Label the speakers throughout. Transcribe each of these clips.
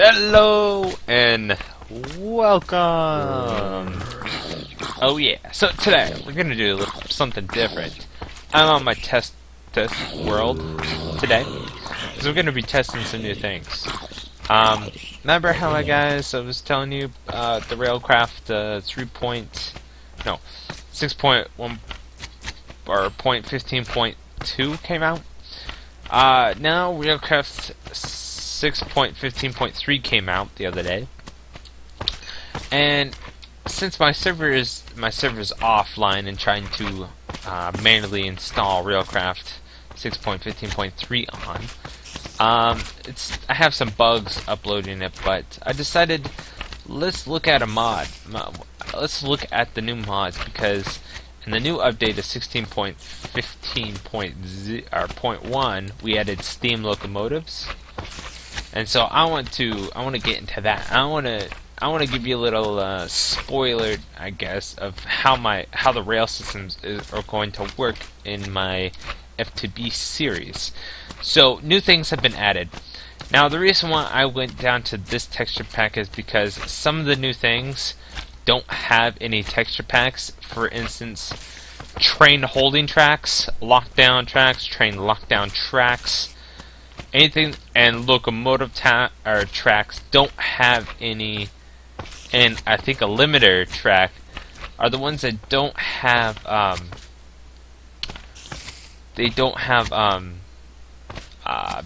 Speaker 1: Hello and welcome. Oh yeah, so today we're gonna do a little something different. I'm on my test world today, so we're gonna be testing some new things. Remember how I was telling you the Railcraft 6.1 or 0.15.2 came out? Now Railcraft 6.15.3 came out the other day, and since my server is offline and trying to manually install Railcraft 6.15.3 on, I have some bugs uploading it, but I decided let's look at a mod. Let's look at the new mods, because in the new update of 16.15.1 we added steam locomotives. And so I want to get into that. I want to give you a little spoiler, I guess, of how the rail systems are going to work in my FTB series. So new things have been added. Now the reason why I went down to this texture pack is because some of the new things don't have any texture packs. For instance, train holding tracks, lockdown tracks, train lockdown tracks. Anything and locomotive tracks don't have any, and I think a limiter track are the ones that don't have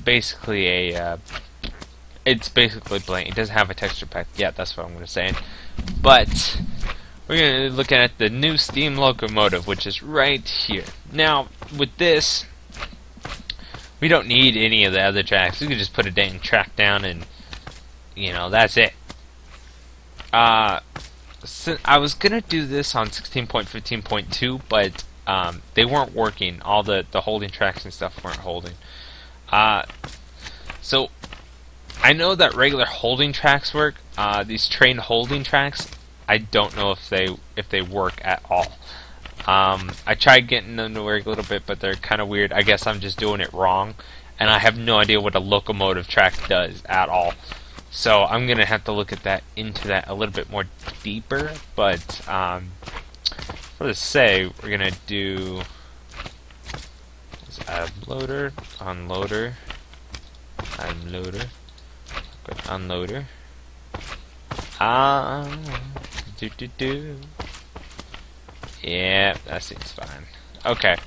Speaker 1: basically a it's basically blank. It doesn't have a texture pack. Yeah, that's what I'm gonna say. But we're gonna look at the new steam locomotive, which is right here. Now with this, we don't need any of the other tracks. We can just put a dang track down and, that's it. So I was gonna do this on 16.15.2, but they weren't working. All the holding tracks and stuff weren't holding. So I know that regular holding tracks work. These train holding tracks, I don't know if they work at all. I tried getting them to work a little bit, but they're kind of weird. I guess I'm just doing it wrong, and I have no idea what a locomotive track does at all. So I'm gonna have to look into that a little bit more deeper. But for the say, we're gonna do add loader, unloader, unloader, good unloader. Yeah, that seems fine. Okay,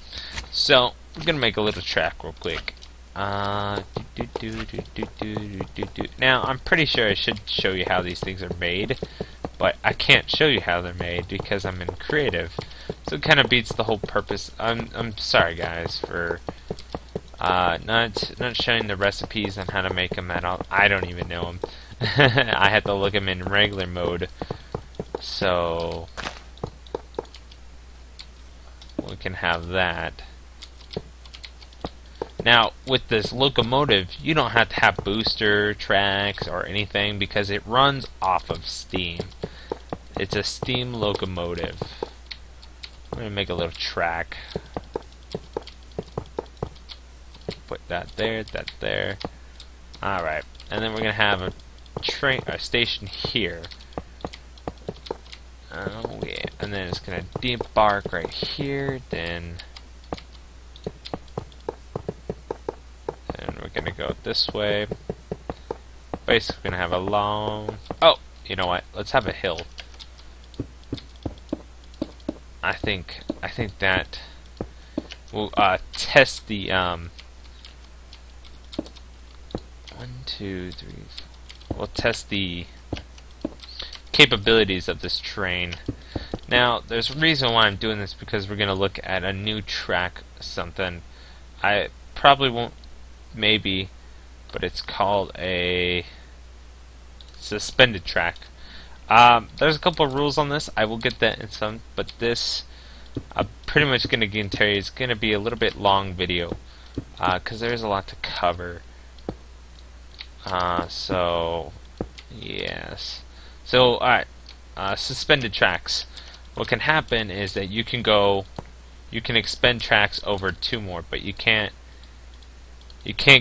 Speaker 1: so I'm gonna make a little track real quick. Now I'm pretty sure I should show you how these things are made, but I can't show you how they're made because I'm in creative, so it kind of beats the whole purpose. I'm sorry guys for not showing the recipes on how to make them at all. I don't even know them. I had to look them in regular mode, so we can have that. Now with this locomotive, you don't have to have booster tracks or anything because it runs off of steam. It's a steam locomotive. I'm gonna make a little track. Put that there, that there. Alright, and then we're gonna have a station here. Oh yeah, and then it's gonna debark right here. Then we're gonna go this way. Basically, gonna have a long. Oh, you know what? Let's have a hill. I think that we'll test the 1, 2, 3. We'll test the capabilities of this train. Now, there's a reason why I'm doing this, because we're going to look at a new track, something I probably won't, maybe, but it's called a suspended track. There's a couple of rules on this. I will get that in some, but this I'm pretty much going to tell you it's going to be a little bit long video, because there's a lot to cover. So yes. So alright, suspended tracks. What can happen is that you can expend tracks over 2 more, but you can't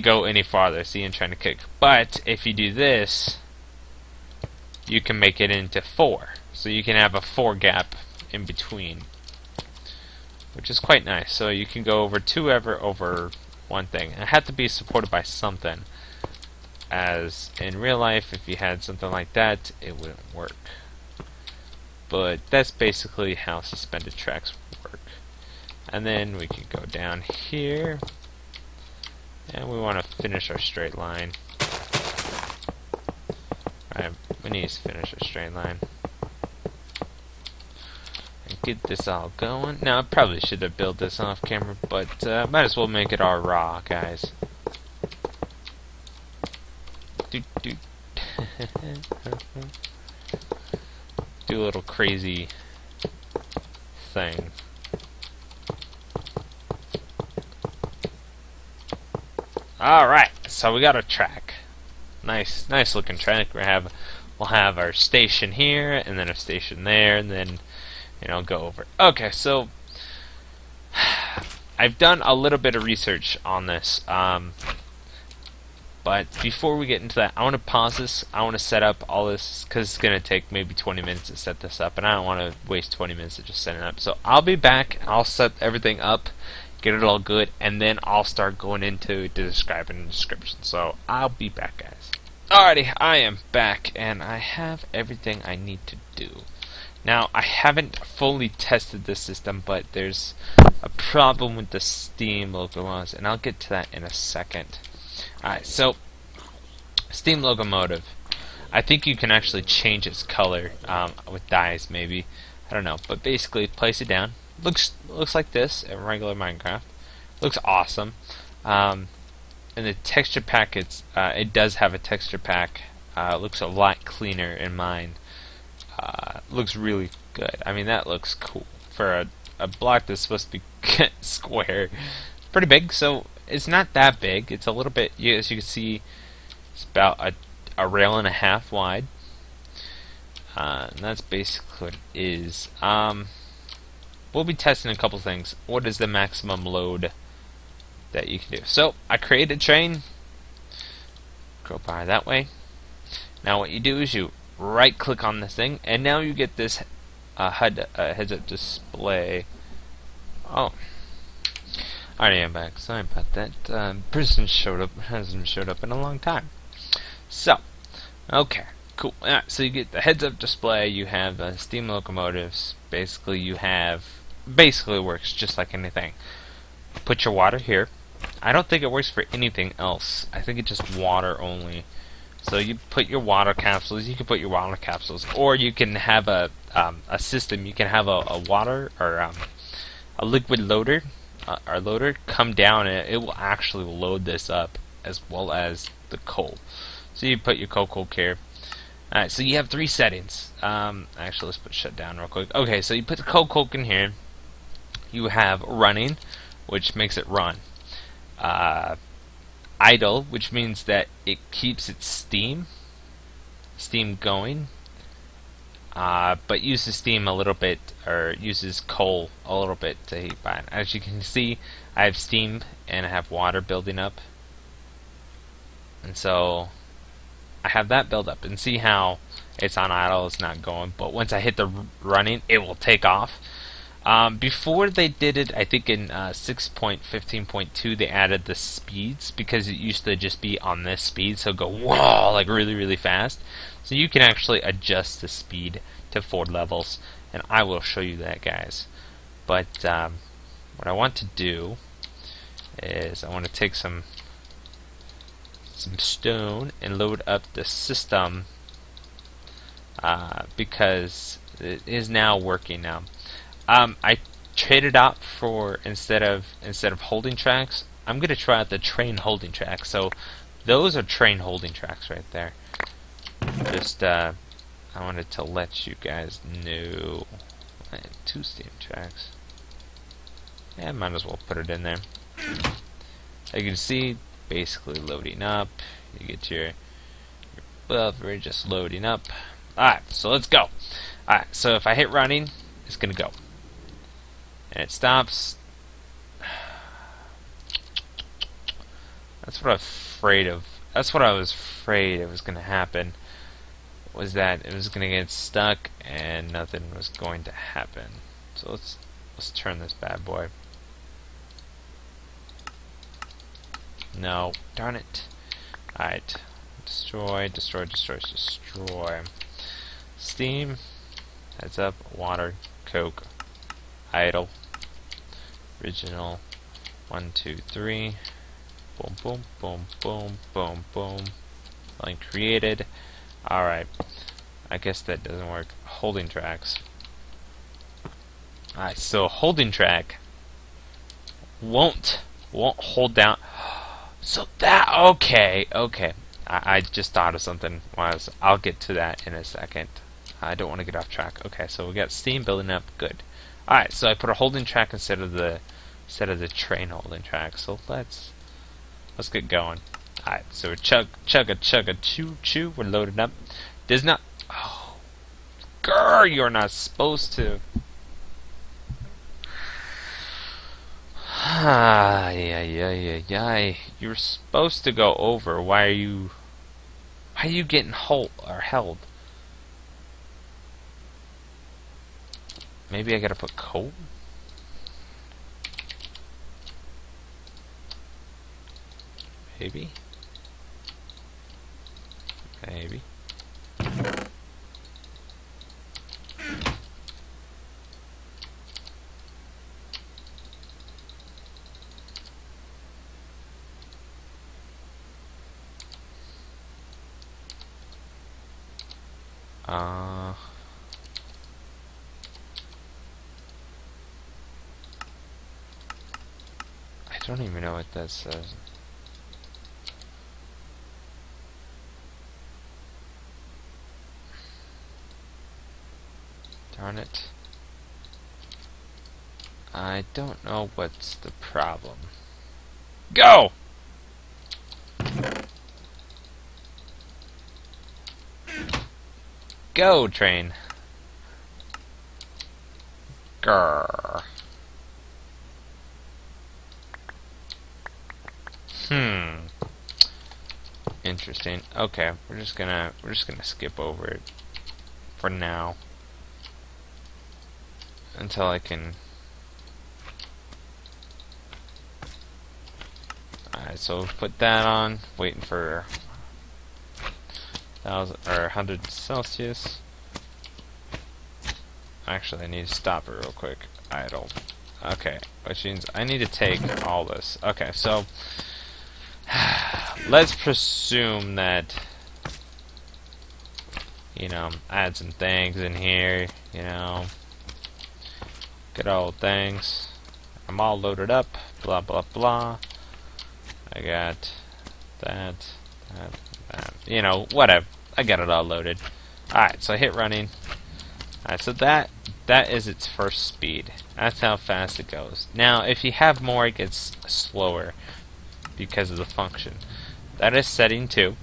Speaker 1: go any farther. See, I'm trying to kick. But if you do this, you can make it into 4. So you can have a 4 gap in between, which is quite nice. So you can go over 2 over one thing. It had to be supported by something, as in real life, if you had something like that, it wouldn't work. But that's basically how suspended tracks work. And then we can go down here, and we want to finish our straight line. Alright, we need to finish our straight line. And get this all going. Now, I probably should have built this off camera, but might as well make it all raw, guys. Do a little crazy thing. Alright, so we got a track. Nice looking track. We'll have our station here, and then a station there, and then, you know, go over. Okay, so I've done a little bit of research on this, but before we get into that, I want to pause this. I want to set up all this, because it's going to take maybe 20 minutes to set this up, and I don't want to waste 20 minutes to just setting it up. So I'll be back. I'll set everything up, get it all good, and then I'll start going into the description. So I'll be back, guys. Alrighty, I am back, and I have everything I need to do. Now, I haven't fully tested this system, but there's a problem with the Steam locomotives, and I'll get to that in a second. Alright, so Steam locomotive. I think you can actually change its color with dyes, maybe. I don't know, but basically, place it down. Looks like this in regular Minecraft. Looks awesome. And the texture pack, it does have a texture pack. Looks a lot cleaner in mine. Looks really good. I mean, that looks cool for a block that's supposed to be square. It's pretty big, so it's not that big. It's a little bit. As you can see, it's about a rail and a half wide. And that's basically what it is. We'll be testing a couple things. What is the maximum load that you can do? So I created a train. Go by that way. Now what you do is you right click on this thing, and now you get this heads up display. Oh, alright, I'm back. Sorry about that. Person hasn't showed up in a long time. So, okay, cool. So you get the heads up display. You have steam locomotives. Basically, it works just like anything. Put your water here. I don't think it works for anything else. I think it's just water only. So you put your water capsules. You can put your water capsules, or you can have a system. You can have a water or a liquid loader, or loader come down, and it will actually load this up as well as the coal. So you put your coal here. Alright, so you have 3 settings. Actually, let's put shut down real quick. Okay, so you put the coal in here. You have running, which makes it run. Idle, which means that it keeps its steam going, but uses steam a little bit, or uses coal a little bit to heat by it. As you can see, I have steam and I have water building up, and so I have that build up. And see how it's on idle, it's not going, but once I hit the running, it will take off. Before they did it, I think in 6.15.2 they added the speeds, because it used to just be on this speed, so go whoa, like really fast. So you can actually adjust the speed to 4 levels, and I will show you that, guys. But what I want to do is I want to take some stone and load up the system, because it is now working now. I traded out for instead of holding tracks, I'm gonna try out the train holding tracks. So those are train holding tracks right there. Just I wanted to let you guys know. I had 2 steam tracks. Yeah, might as well put it in there. As you can see, basically loading up. You get your buffer just loading up. Alright, so let's go. Alright, so if I hit running, it's gonna go. And it stops. That's what I'm afraid of. That's what I was afraid it was going to happen. was that it was gonna get stuck and nothing was going to happen. So let's turn this bad boy. No, darn it. Alright. Destroy, destroy, destroy, destroy. Steam. Heads up. Water. Coke. Idle. Original. 1, 2, 3. Boom, boom, boom, boom, boom, boom. Line created. Alright. I guess that doesn't work. Holding tracks. Alright, so holding track won't hold down. So that, okay. I just thought of something. I'll get to that in a second. I don't want to get off track. Okay, so we got steam building up. Good. Alright, so I put a holding track instead of the train holding track. So let's get going. Alright, so we're chugga choo choo. We're loaded up. Does not. Oh, grr! You're not supposed to. Yeah. You were supposed to go over. Why are you getting held? Maybe I gotta put coal? Maybe. I don't even know what that says. Darn it. I don't know what's the problem. Go! Go, train. Grrr. Interesting. Okay, we're just gonna skip over it for now until I can. Alright, so we'll put that on, waiting for 1,000 or 100 Celsius. Actually, I need to stop it real quick. Idle. Okay, which means I need to take all this. Okay, so let's presume that, you know, add some things in here, you know, good old things. I'm all loaded up, blah blah blah. I got that, you know, whatever. I got it all loaded. Alright, so I hit running. Alright, so that is its first speed. That's how fast it goes. Now, if you have more, it gets slower because of the function. That is setting 2.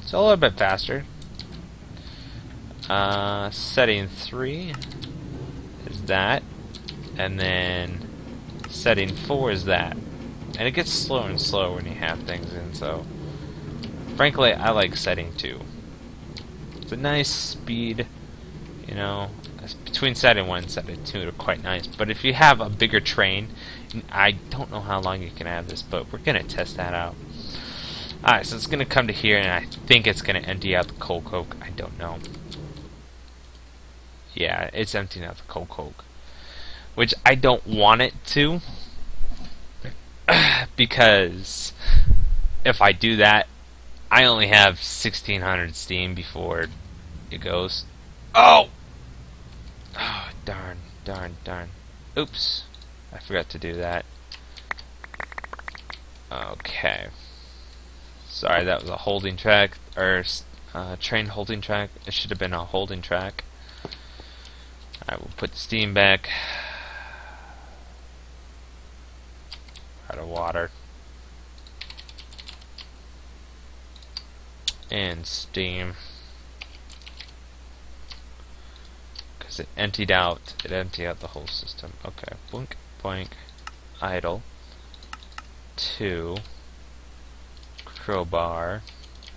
Speaker 1: It's a little bit faster. Setting 3 is that. And then setting 4 is that. And it gets slower and slower when you have things in, so frankly, I like setting 2. It's a nice speed, you know. Between setting 1 and setting 2 are quite nice. But if you have a bigger train, I don't know how long you can have this, but we're gonna test that out. Alright, so it's gonna come to here, and I think it's gonna empty out the coal coke. I don't know. Yeah, it's emptying out the coal coke, which I don't want it to. Because if I do that, I only have 1,600 steam before it goes. Oh! Oh, darn. Oops. I forgot to do that. Okay. Sorry, that was a holding track, or train holding track. It should have been a holding track. I will put the steam back. Out of water. And steam. Because it emptied out the whole system. Okay, boink, boink, idle. 2. Crowbar.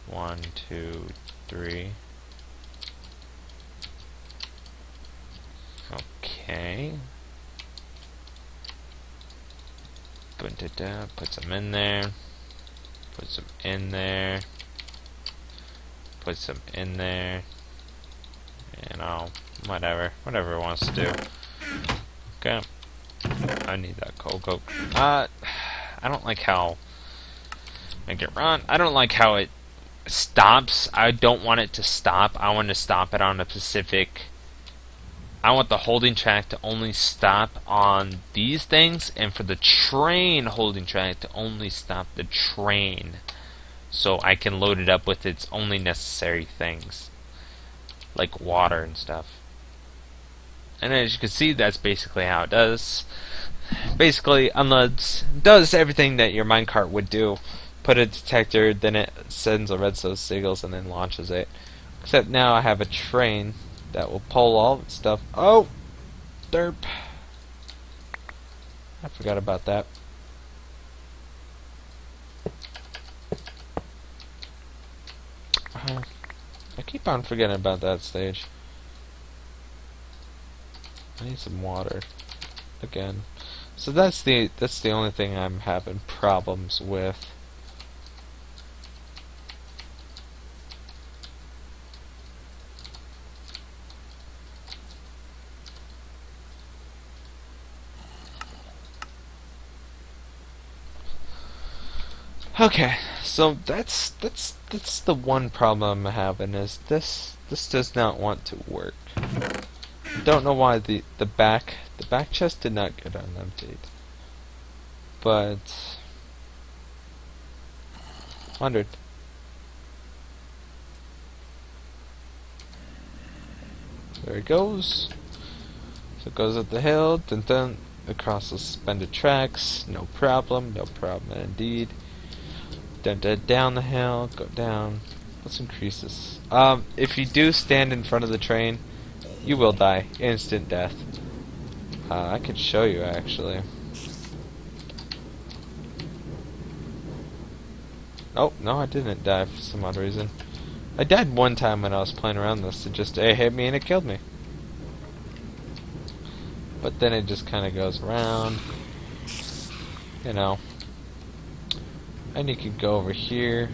Speaker 1: 1, 2, 3. Put some in there. Put some in there. Put some in there. You know, whatever it wants to do. Okay. I need that cocoa. I don't like how. Make it run. I don't like how it stops. I don't want it to stop. I want to stop it on a specific. I want the holding track to only stop on these things, and for the train holding track to only stop the train, so I can load it up with its only necessary things, like water and stuff. And as you can see, that's basically how it does. Basically, unloads, does everything that your minecart would do. Put a detector, then it sends a redstone signals, and then launches it. Except now I have a train that will pull all of its stuff. Oh! Derp. I forgot about that. I keep on forgetting about that stage. I need some water. Again. So that's the only thing I'm having problems with. Okay, so that's the one problem I'm having, is this does not want to work. I don't know why the back chest did not get an update. But 100. There it goes. So it goes up the hill, dun across the suspended tracks, no problem indeed. Down the hill, go down. Let's increase this. If you do stand in front of the train, you will die. Instant death. I could show you, actually. Oh, no, I didn't die for some odd reason. I died one time when I was playing around this. It just hit me and it killed me. But then it just kind of goes around. You know. And you could go over here.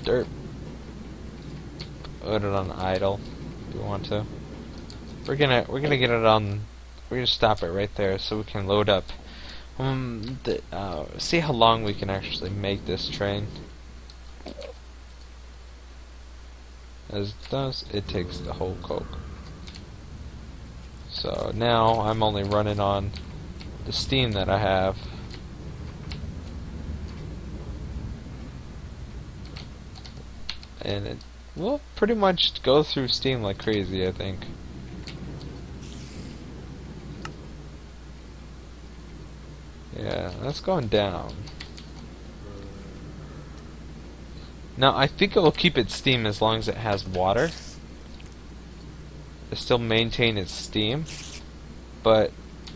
Speaker 1: Dirt. Put it on idle if you want to. We're gonna get it on. We're gonna stop it right there so we can load up. See how long we can actually make this train. As it does, it takes the whole coke. So now I'm only running on the steam that I have. And it will pretty much go through steam like crazy, I think. Yeah, that's going down. Now, I think it will keep its steam as long as it has water. It still maintain its steam, but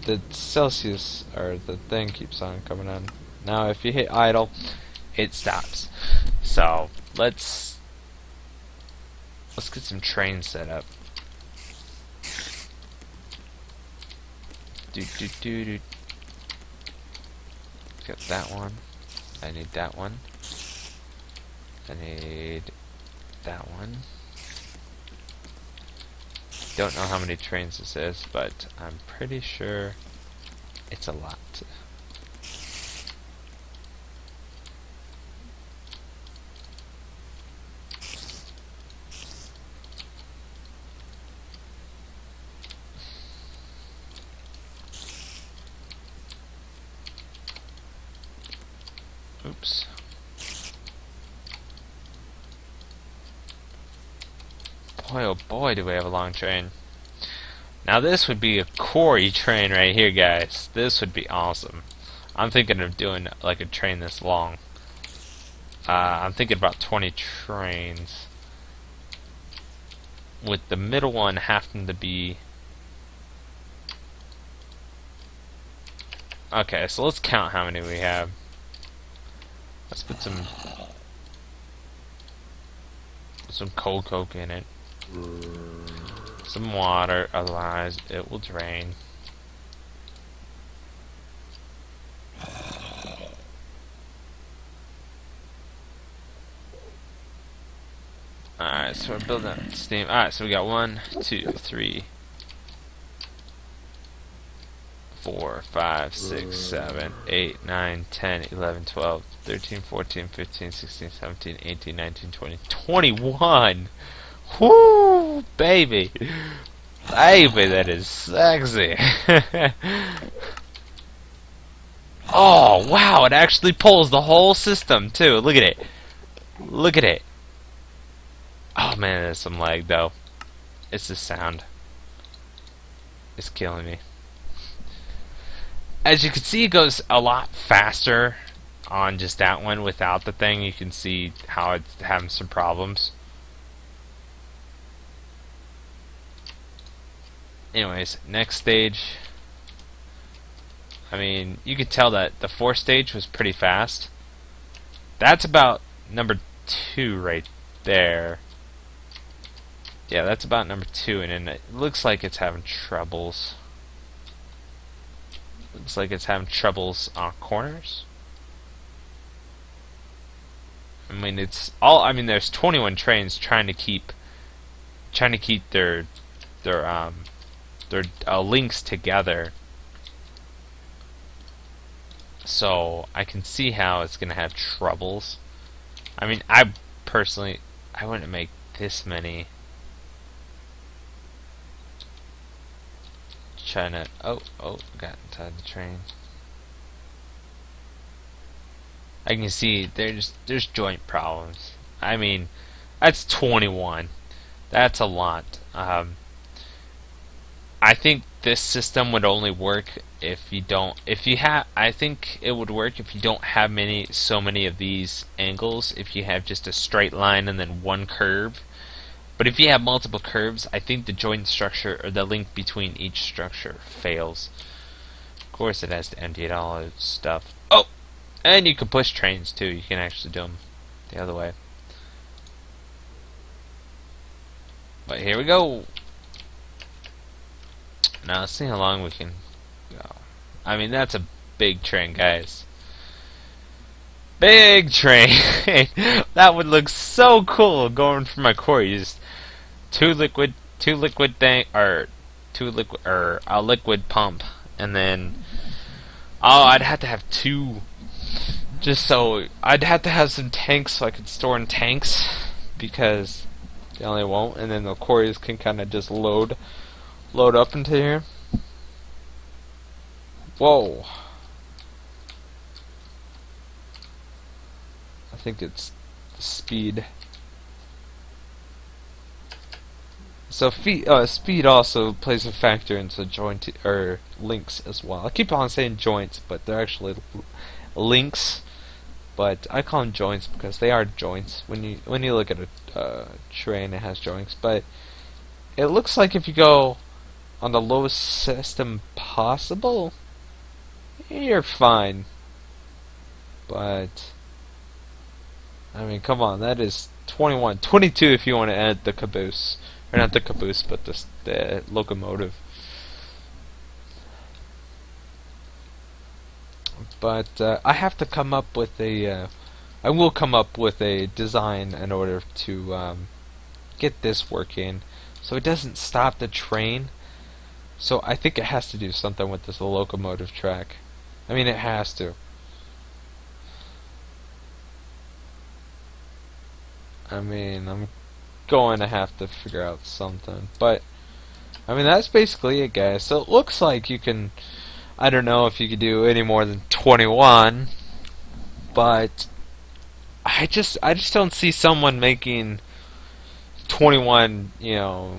Speaker 1: the Celsius, or the thing, keeps on coming on. Now, if you hit idle, it stops. So, let's get some trains set up. Got that one. I need that one. I need that one. Don't know how many trains this is, but I'm pretty sure it's a lot. Oops. Boy, oh boy, do we have a long train. Now this would be a quarry train right here, guys. This would be awesome. I'm thinking of doing like a train this long. I'm thinking about 20 trains. With the middle one having to be... Okay, so let's count how many we have. Let's put some cold coke in it. Some water, otherwise it will drain. Alright, so we're building up steam. Alright, so we got 1, 2, 3, 4, 5, 6, 7, 8, 9, 10, 11, 12, 13, 14, 15, 16, 17, 18, 19, 20, 21! Whoo! Baby! Baby, that is sexy! Oh, wow, it actually pulls the whole system, too. Look at it. Look at it. Oh, man, there's some lag, though. It's the sound. It's killing me. As you can see, it goes a lot faster on just that one without the thing. You can see how it's having some problems. Anyways, next stage. I mean, you could tell that the fourth stage was pretty fast. That's about number 2 right there. Yeah, that's about number 2, and then it looks like it's having troubles. Looks like it's having troubles on corners. I mean, it's all. I mean, there's 21 trains trying to keep their links together. So I can see how it's gonna have troubles. I mean, I personally, I wouldn't make this many. Trying to, oh, got inside the train. I can see there's joint problems. I mean, that's 21. That's a lot. I think this system would only work if you don't. I think it would work if you don't have so many of these angles. If you have just a straight line and then one curve. But if you have multiple curves, I think the joint structure or the link between each structure fails. Of course, it has to empty it all out stuff. Oh, and you can push trains too. You can actually do them the other way. But here we go. Now let's see how long we can go. I mean, that's a big train, guys. Big train. That would look so cool going from my quarry. You just a liquid pump, and then I'd have to have 2. Just so I'd have to have some tanks so I could store in tanks because they only won't, and then the quarries can kind of just load up into here. Whoa. I think it's the speed. So speed also plays a factor into joint or links as well. I keep on saying joints, but they're actually links. But I call them joints because they are joints. When you look at a train, it has joints. But it looks like if you go on the lowest system possible, you're fine. But I mean, come on, that is 21, 22 if you want to add the caboose, or not the caboose, but the locomotive. But I have to come up with I will come up with a design in order to get this working, so it doesn't stop the train. So I think it has to do something with this locomotive track. I mean, it has to. I mean, I'm going to have to figure out something. But, I mean, that's basically it, guys. So it looks like you can, I don't know if you could do any more than 21, but I just don't see someone making 21, you know,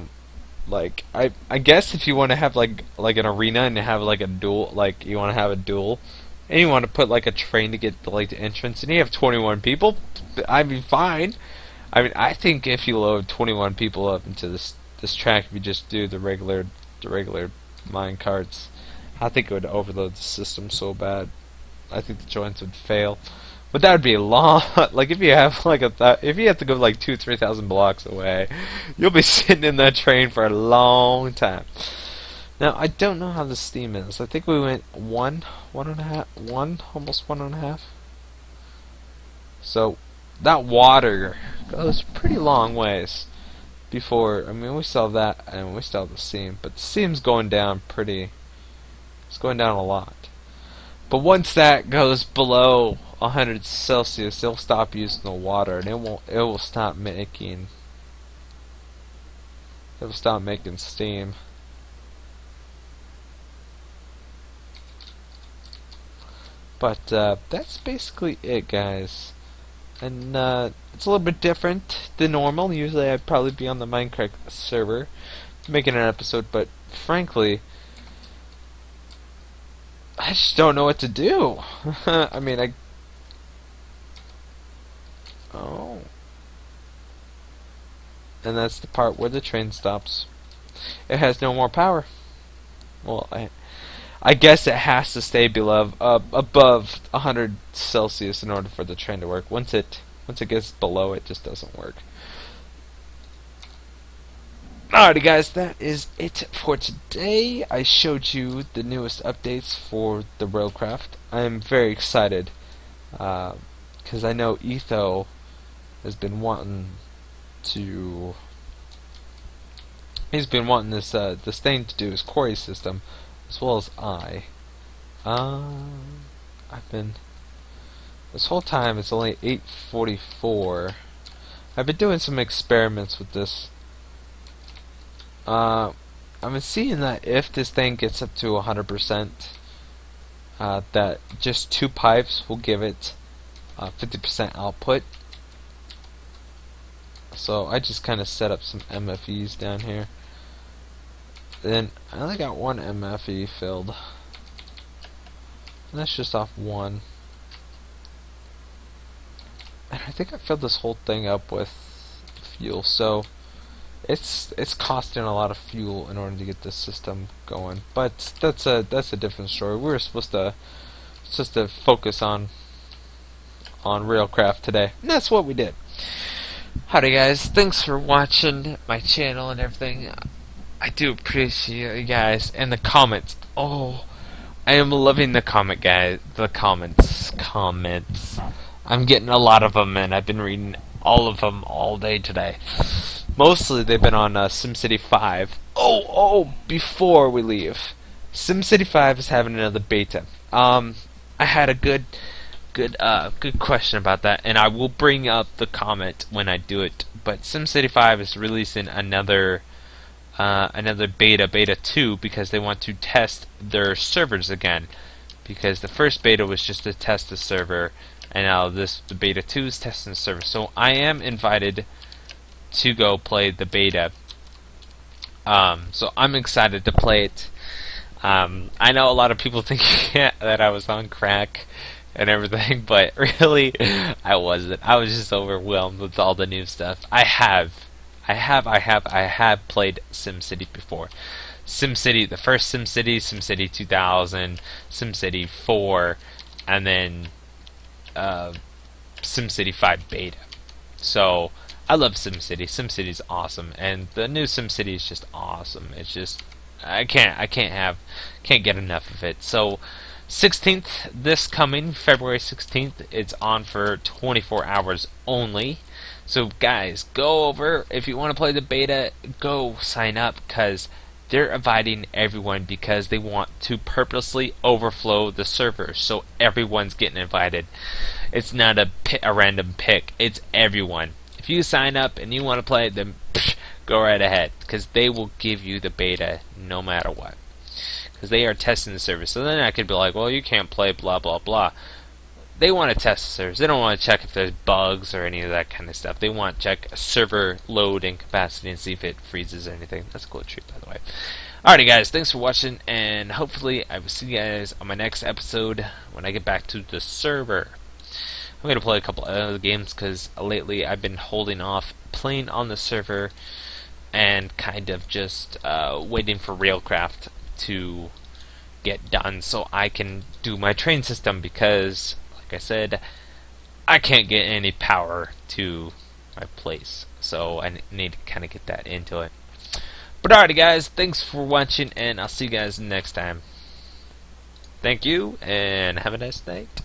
Speaker 1: like, I guess if you want to have like an arena and have like a duel, like you want to have a duel, and you want to put like a train to get like the entrance, and you have 21 people, I'd be fine. I mean, I think if you load 21 people up into this track, if you just do the regular mine carts, I think it would overload the system so bad. I think the joints would fail. But that would be a long. Like if you have like if you have to go like 2,000-3,000 blocks away, you'll be sitting in that train for a long time. Now I don't know how the steam is. I think we went almost 1.5. So that water goes pretty long ways before. I mean, we still have that, and we still have the seam, but the seam's going down pretty. It's going down a lot. But once that goes below 100 Celsius, it'll stop using the water, and it won't. It will stop making. It will stop making steam. But that's basically it, guys. And it's a little bit different than normal. Usually I'd probably be on the Mindcraft server making an episode, but frankly, I just don't know what to do. I mean, oh. And that's the part where the train stops. It has no more power. Well, I guess it has to stay above 100 Celsius in order for the train to work. Once it gets below, it just doesn't work. Alrighty, guys, that is it for today. I showed you the newest updates for the Railcraft. I'm very excited because I know Etho has been wanting to. He's been wanting this thing to do his quarry system. As well as I've been this whole time. It's only 8:44. I've been doing some experiments with this. I've been seeing that if this thing gets up to 100%, that just 2 pipes will give it 50% output. So I just kind of set up some MFEs down here. Then I only got 1 MFE filled. And that's just off 1. And I think I filled this whole thing up with fuel, so it's costing a lot of fuel in order to get this system going. But that's a different story. We were supposed to focus on Railcraft today, and that's what we did. Howdy, guys, thanks for watching my channel and everything. I do appreciate you guys, and the comments. Oh, I am loving the comment, guys. The comments. I'm getting a lot of them, and I've been reading all of them all day today. Mostly they've been on SimCity 5. Before we leave, SimCity 5 is having another beta. I had a good question about that, and I will bring up the comment when I do it. But SimCity 5 is releasing another beta 2, because they want to test their servers again, because the first beta was just to test the server, and now the beta 2 is testing the server. So I am invited to go play the beta, so I'm excited to play it. I know a lot of people think that I was on crack and everything, but really I wasn't. I was just overwhelmed with all the new stuff. I have played SimCity before. SimCity, the first SimCity, SimCity 2000, SimCity 4, and then SimCity 5 beta. So I love SimCity. SimCity's awesome, and the new SimCity is just awesome. It's just I can't get enough of it. So 16th, this coming February 16th, it's on for 24 hours only. So guys, go over. If you want to play the beta, go sign up, because they're inviting everyone, because they want to purposely overflow the server, so everyone's getting invited. It's not a random pick. It's everyone. If you sign up and you want to play, then go right ahead, because they will give you the beta no matter what, because they are testing the server. So then I could be like, well, you can't play blah blah blah. They want to test the servers. They don't want to check if there's bugs or any of that kind of stuff. They want to check server load and capacity and see if it freezes or anything. That's a cool treat, by the way. Alrighty, guys, thanks for watching, and hopefully I will see you guys on my next episode when I get back to the server. I'm going to play a couple other games, because lately I've been holding off playing on the server and kind of just waiting for Railcraft to get done so I can do my train system, because like I said, I can't get any power to my place, so I need to kind of get that into it. But alrighty, guys, thanks for watching, and I'll see you guys next time. Thank you, and have a nice night.